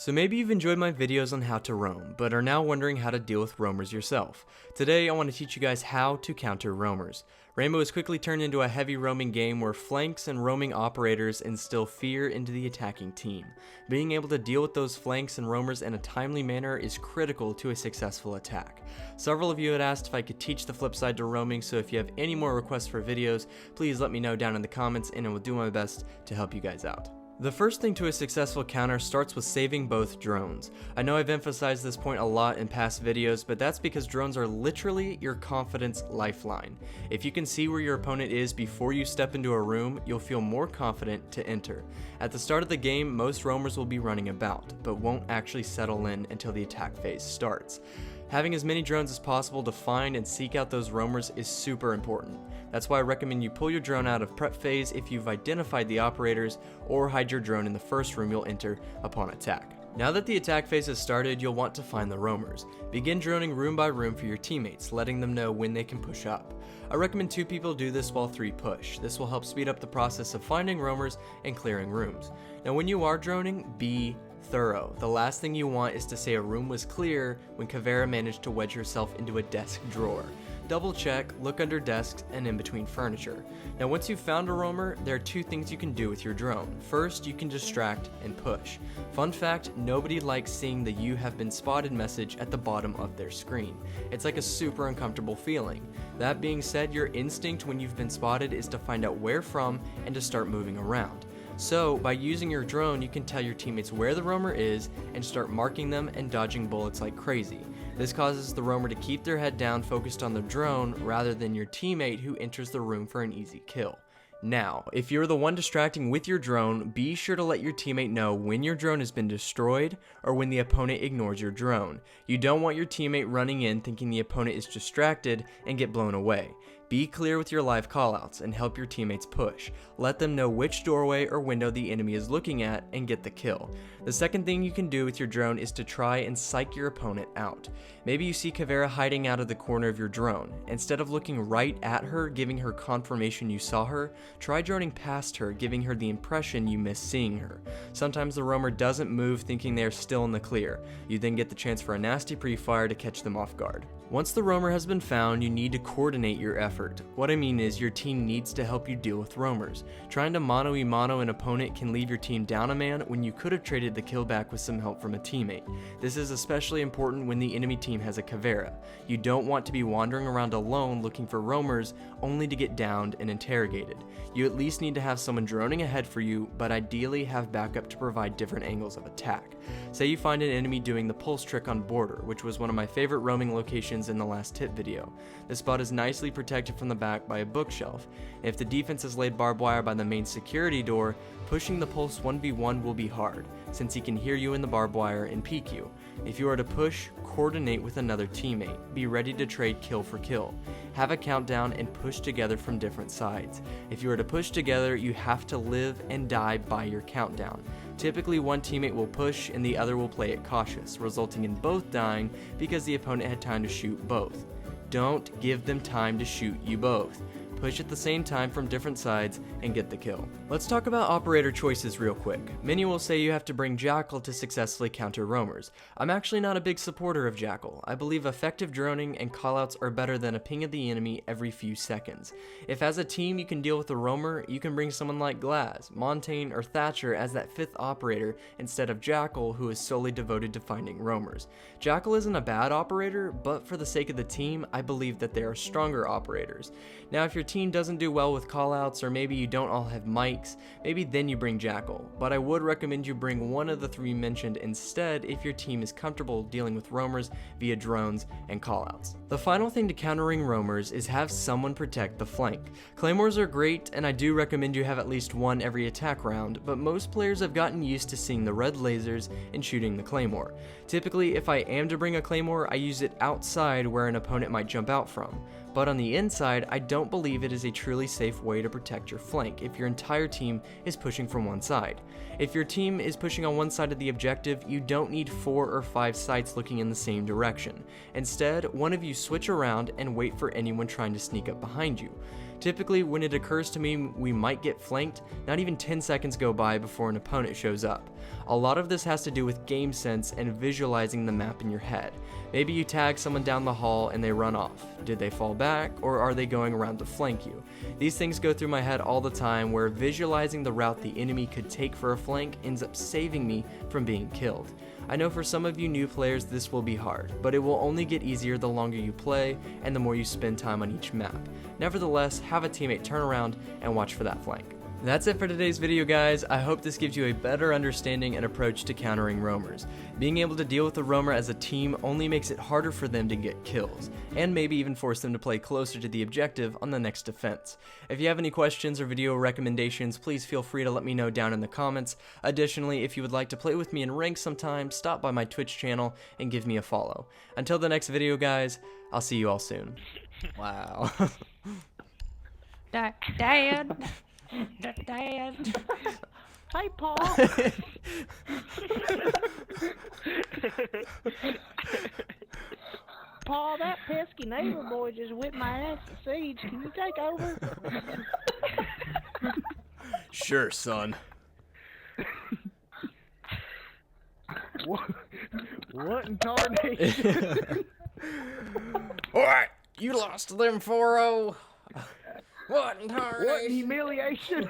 So maybe you've enjoyed my videos on how to roam, but are now wondering how to deal with roamers yourself. Today I want to teach you guys how to counter roamers. Rainbow has quickly turned into a heavy roaming game where flanks and roaming operators instill fear into the attacking team. Being able to deal with those flanks and roamers in a timely manner is critical to a successful attack. Several of you had asked if I could teach the flip side to roaming, so if you have any more requests for videos, please let me know down in the comments and I will do my best to help you guys out. The first thing to a successful counter starts with saving both drones. I know I've emphasized this point a lot in past videos, but that's because drones are literally your confidence lifeline. If you can see where your opponent is before you step into a room, you'll feel more confident to enter. At the start of the game, most roamers will be running about, but won't actually settle in until the attack phase starts. Having as many drones as possible to find and seek out those roamers is super important. That's why I recommend you pull your drone out of prep phase if you've identified the operators, or hide your drone in the first room you'll enter upon attack. Now that the attack phase has started, you'll want to find the roamers. Begin droning room by room for your teammates, letting them know when they can push up. I recommend 2 people do this while 3 push. This will help speed up the process of finding roamers and clearing rooms. Now when you are droning, be thorough. The last thing you want is to say a room was clear when Caveira managed to wedge herself into a desk drawer. Double check, look under desks, and in between furniture. Now once you've found a roamer, there are 2 things you can do with your drone. First, you can distract and push. Fun fact, nobody likes seeing the "you have been spotted" message at the bottom of their screen. It's like a super uncomfortable feeling. That being said, your instinct when you've been spotted is to find out where from and to start moving around. So, by using your drone, you can tell your teammates where the roamer is and start marking them and dodging bullets like crazy. This causes the roamer to keep their head down focused on the drone rather than your teammate who enters the room for an easy kill. Now, if you're the one distracting with your drone, be sure to let your teammate know when your drone has been destroyed or when the opponent ignores your drone. You don't want your teammate running in thinking the opponent is distracted and get blown away. Be clear with your live callouts and help your teammates push. Let them know which doorway or window the enemy is looking at and get the kill. The second thing you can do with your drone is to try and psych your opponent out. Maybe you see Caveira hiding out of the corner of your drone. Instead of looking right at her, giving her confirmation you saw her, try droning past her, giving her the impression you missed seeing her. Sometimes the roamer doesn't move, thinking they are still in the clear. You then get the chance for a nasty pre-fire to catch them off guard. Once the roamer has been found, you need to coordinate your effort. What I mean is your team needs to help you deal with roamers. Trying to mano-a-mano an opponent can leave your team down a man when you could have traded the kill back with some help from a teammate. This is especially important when the enemy team has a Caveira. You don't want to be wandering around alone looking for roamers only to get downed and interrogated. You at least need to have someone droning ahead for you, but ideally have backup to provide different angles of attack. Say you find an enemy doing the pulse trick on border, which was one of my favorite roaming locations in the last tip video. The spot is nicely protected from the back by a bookshelf. If the defense has laid barbed wire by the main security door, pushing the pulse 1v1 will be hard, since he can hear you in the barbed wire and peek you. If you are to push, coordinate with another teammate. Be ready to trade kill for kill. Have a countdown and push together from different sides. If you are to push together, you have to live and die by your countdown. Typically, one teammate will push and the other will play it cautious, resulting in both dying because the opponent had time to shoot both. Don't give them time to shoot you both. Push at the same time from different sides and get the kill. Let's talk about operator choices real quick. Many will say you have to bring Jackal to successfully counter roamers. I'm actually not a big supporter of Jackal. I believe effective droning and callouts are better than a ping of the enemy every few seconds. If as a team you can deal with a roamer, you can bring someone like Glaz, Montaigne, or Thatcher as that 5th operator instead of Jackal, who is solely devoted to finding roamers. Jackal isn't a bad operator, but for the sake of the team, I believe that there are stronger operators. Now if your team doesn't do well with callouts, or maybe you don't all have mics, maybe then you bring Jackal, but I would recommend you bring one of the 3 mentioned instead if your team is comfortable dealing with roamers via drones and callouts. The final thing to countering roamers is have someone protect the flank. Claymores are great, and I do recommend you have at least one every attack round, but most players have gotten used to seeing the red lasers and shooting the claymore. Typically, if I am to bring a claymore, I use it outside where an opponent might jump out from. But on the inside, I don't believe it is a truly safe way to protect your flank if your entire team is pushing from one side. If your team is pushing on one side of the objective, you don't need 4 or 5 sights looking in the same direction. Instead, one of you switch around and wait for anyone trying to sneak up behind you. Typically, when it occurs to me we might get flanked, not even 10 seconds go by before an opponent shows up. A lot of this has to do with game sense and visualizing the map in your head. Maybe you tag someone down the hall and they run off. Did they fall back, or are they going around to flank you? These things go through my head all the time, where visualizing the route the enemy could take for a flank ends up saving me from being killed. I know for some of you new players this will be hard, but it will only get easier the longer you play and the more you spend time on each map. Nevertheless, have a teammate turn around and watch for that flank. That's it for today's video, guys. I hope this gives you a better understanding and approach to countering roamers. Being able to deal with a roamer as a team only makes it harder for them to get kills, and maybe even force them to play closer to the objective on the next defense. If you have any questions or video recommendations, please feel free to let me know down in the comments. Additionally, if you would like to play with me in rank sometime, stop by my Twitch channel and give me a follow. Until the next video, guys, I'll see you all soon. Wow. Dad. Dad. Hey, Paul. Paul, that pesky neighbor boy just whipped my ass at Siege. Can you take over? Sure, son. What in tarnation? Alright, you lost to them 4-0. What in tarnation? What in humiliation?